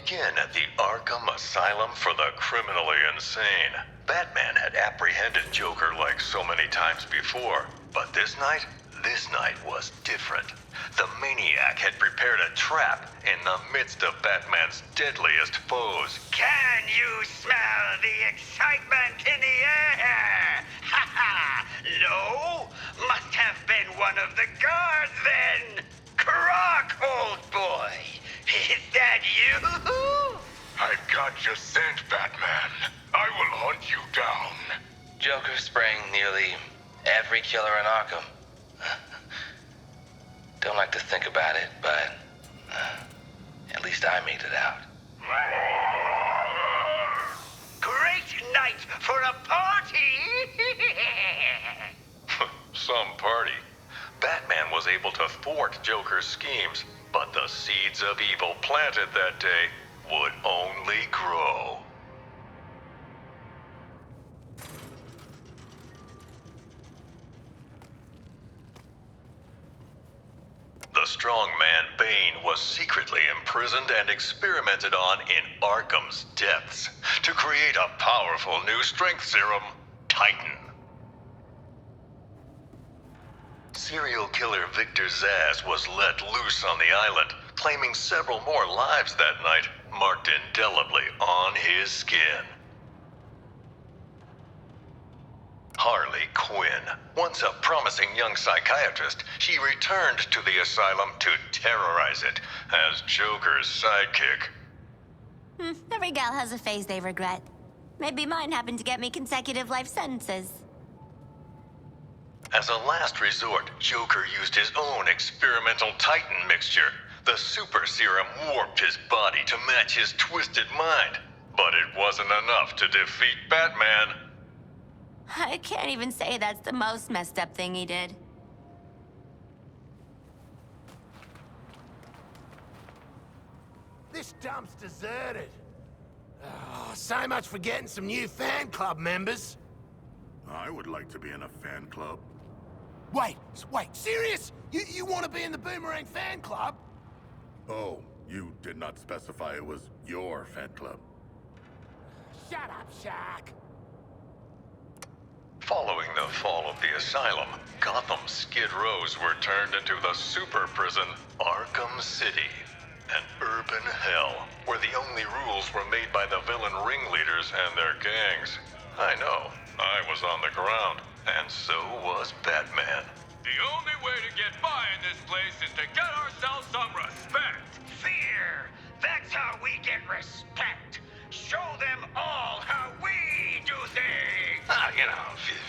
begin at the Arkham Asylum for the criminally insane. Batman had apprehended Joker like so many times before, but this night was different. The maniac had prepared a trap in the midst of Batman's deadliest foes. Can you smell the excitement in the air? Ha ha! No? Must have been one of the guards then! Croc, old boy! Is that you? I've got your scent, Batman. I will hunt you down. Joker spraying nearly every killer in Arkham. Don't like to think about it, but at least I made it out. Great night for a party! Some party. Batman was able to thwart Joker's schemes, but the seeds of evil planted that day would only grow. The strong man Bane was secretly imprisoned and experimented on in Arkham's depths to create a powerful new strength serum, Titan. Serial killer Victor Zsasz was let loose on the island, claiming several more lives that night, marked indelibly on his skin. Harley Quinn, once a promising young psychiatrist, she returned to the asylum to terrorize it as Joker's sidekick. Every gal has a phase they regret. Maybe mine happened to get me consecutive life sentences. As a last resort, Joker used his own experimental Titan mixture. The super serum warped his body to match his twisted mind. But it wasn't enough to defeat Batman. I can't even say that's the most messed up thing he did. This dump's deserted. Oh, so much for getting some new fan club members. I would like to be in a fan club. Wait, serious? You want to be in the Boomerang fan club? Oh, you did not specify it was your fan club. Shut up, Shark. Following the fall of the asylum, Gotham's Skid Rows were turned into the super prison, Arkham City. An urban hell, where the only rules were made by the villain ringleaders and their gangs. I know, I was on the ground, and so was Batman. The only way to get by in this place is to get ourselves some respect. Fear! That's how we get respect! Show them all how we do things!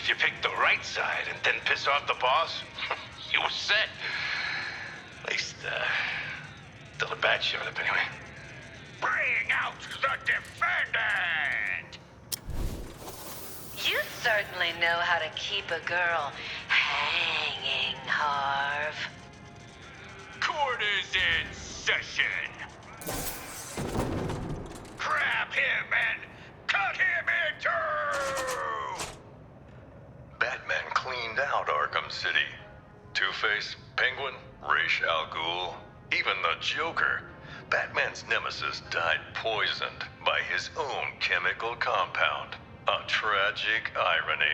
If you pick the right side and then piss off the boss, you were set. At least, till the bat showed up anyway. Bring out the defendant! You certainly know how to keep a girl hanging, Harv. Court is in session. Grab him and cut him in two! Batman cleaned out Arkham City. Two-Face, Penguin, Ra's al Ghul, even the Joker. Batman's nemesis died poisoned by his own chemical compound. A tragic irony.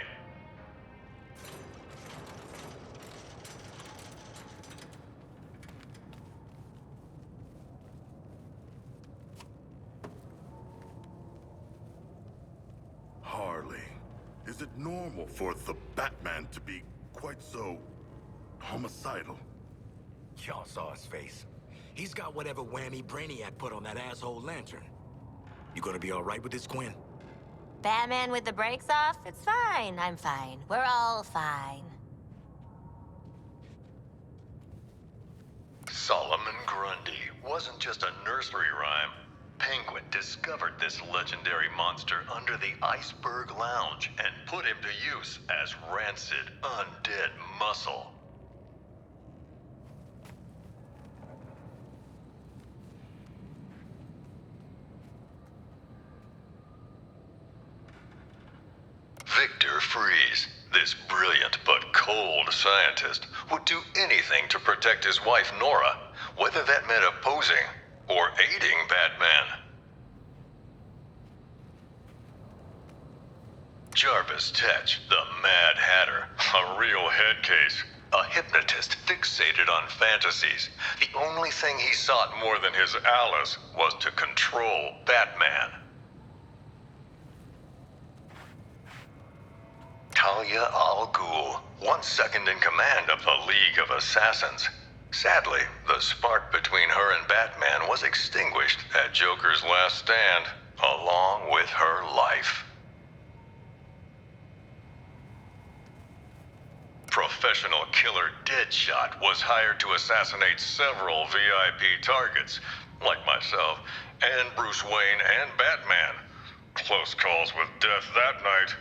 Harley, is it normal for the Batman to be quite so homicidal? Y'all saw his face. He's got whatever whammy Brainiac put on that asshole lantern. You gonna be all right with this, Gwen? Batman with the brakes off? It's fine. I'm fine. We're all fine. Solomon Grundy wasn't just a nursery rhyme. Penguin discovered this legendary monster under the Iceberg Lounge and put him to use as rancid, undead muscle. Victor Freeze, this brilliant but cold scientist, would do anything to protect his wife Nora, whether that meant opposing or aiding Batman. Jarvis Tetch, the Mad Hatter, a real head case. A hypnotist fixated on fantasies. The only thing he sought more than his Alice was to control Batman. Talia al Ghul, once second in command of the League of Assassins. Sadly, the spark between her and Batman was extinguished at Joker's last stand, along with her life. Professional killer Deadshot was hired to assassinate several VIP targets, like myself, and Bruce Wayne and Batman. Close calls with death that night.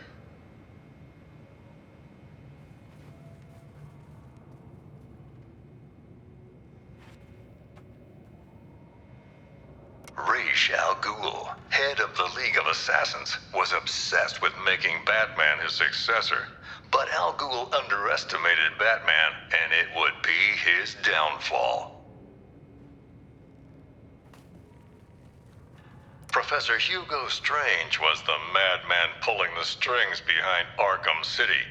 Ra's al Ghul, head of the League of Assassins, was obsessed with making Batman his successor. But Al Ghul underestimated Batman, and it would be his downfall. Professor Hugo Strange was the madman pulling the strings behind Arkham City.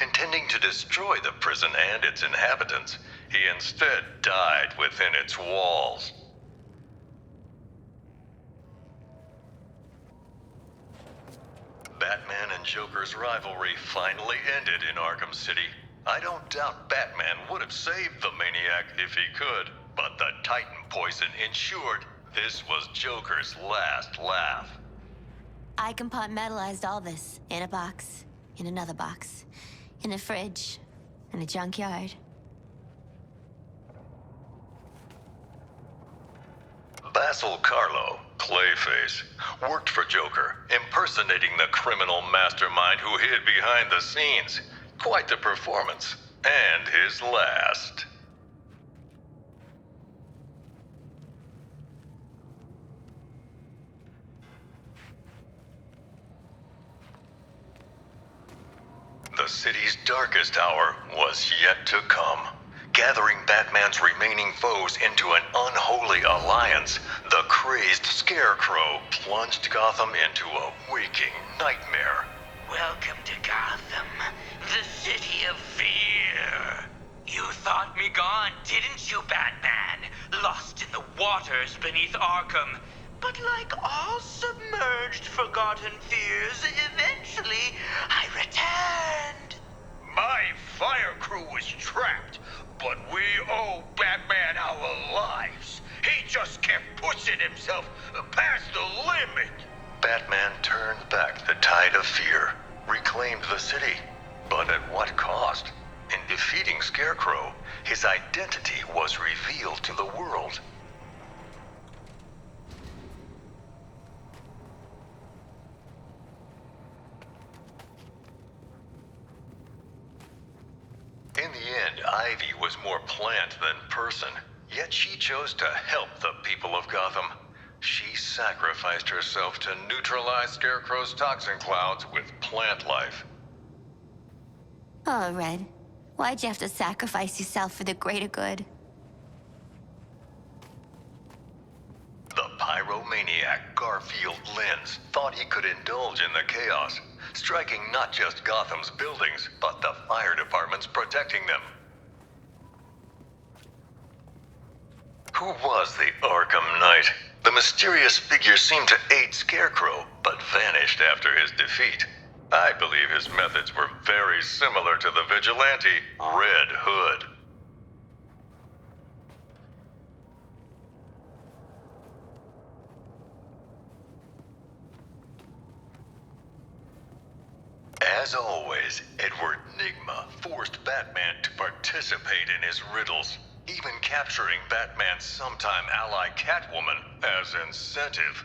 Intending to destroy the prison and its inhabitants, he instead died within its walls. Batman and Joker's rivalry finally ended in Arkham City. I don't doubt Batman would have saved the maniac if he could, but the Titan poison ensured this was Joker's last laugh. I compartmentalized all this in a box, in another box, in a fridge, in a junkyard. Basil Carlo, Clayface, worked for Joker, impersonating the criminal mastermind who hid behind the scenes. Quite the performance, and his last. The city's darkest hour was yet to come. Gathering Batman's remaining foes into an unholy alliance, the crazed Scarecrow plunged Gotham into a waking nightmare. Welcome to Gotham, the city of fear. You thought me gone, didn't you, Batman? Lost in the waters beneath Arkham. But like all submerged, forgotten fears, eventually I returned. My fire crew was trapped, but we owe Batman our lives. He just kept pushing himself past the limit. Batman turned back the tide of fear, reclaimed the city. But at what cost? In defeating Scarecrow, his identity was revealed to the world. In the end, Ivy was more plant than person, yet she chose to help the people of Gotham. She sacrificed herself to neutralize Scarecrow's toxin clouds with plant life. Oh, Red, why'd you have to sacrifice yourself for the greater good? The pyromaniac Garfield Lynns thought he could indulge in the chaos, striking not just Gotham's buildings, but the fire departments protecting them. Who was the Arkham Knight? The mysterious figure seemed to aid Scarecrow, but vanished after his defeat. I believe his methods were very similar to the vigilante Red Hood. As always, Edward Nygma forced Batman to participate in his riddles, even capturing Batman's sometime ally Catwoman as incentive.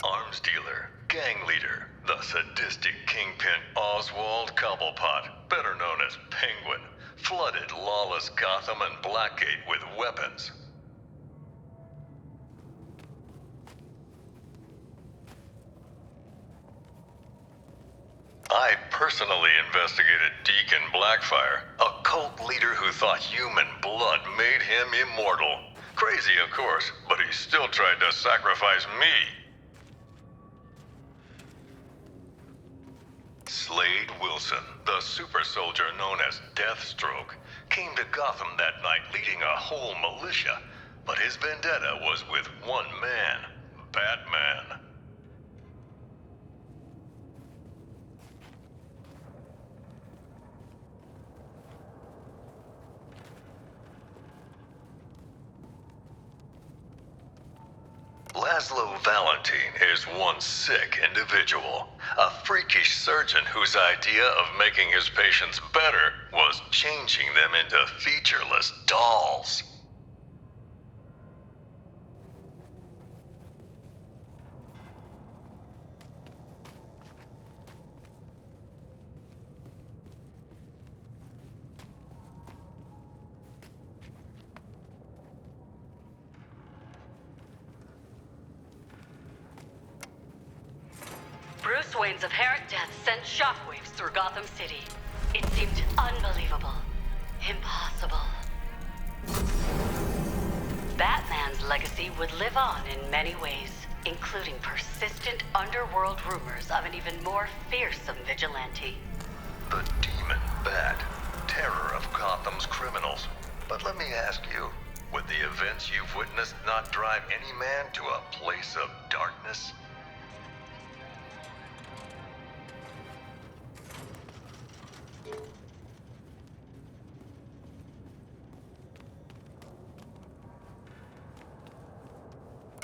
Arms dealer, gang leader, the sadistic kingpin Oswald Cobblepot, better known as Penguin, flooded lawless Gotham and Blackgate with weapons. I personally investigated Deacon Blackfire, a cult leader who thought human blood made him immortal. Crazy, of course, but he still tried to sacrifice me. Slade Wilson, the super soldier known as Deathstroke, came to Gotham that night leading a whole militia, but his vendetta was with one man, Batman. Laszlo Valentine is one sick individual, a freakish surgeon whose idea of making his patients better was changing them into featureless dolls. Bruce Wayne's apparent death sent shockwaves through Gotham City. It seemed unbelievable. Impossible. Batman's legacy would live on in many ways, including persistent underworld rumors of an even more fearsome vigilante. The demon Bat, terror of Gotham's criminals. But let me ask you, would the events you've witnessed not drive any man to a place of darkness?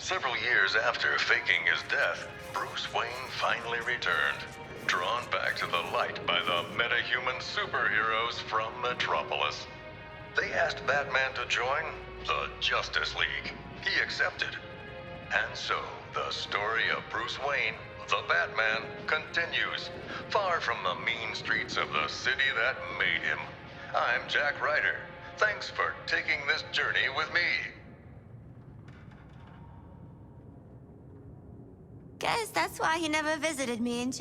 Several years after faking his death, Bruce Wayne finally returned, drawn back to the light by the metahuman superheroes from Metropolis. They asked Batman to join the Justice League. He accepted. And so, the story of Bruce Wayne, the Batman, continues, far from the mean streets of the city that made him. I'm Jack Ryder. Thanks for taking this journey with me. Guess that's why he never visited me in jail.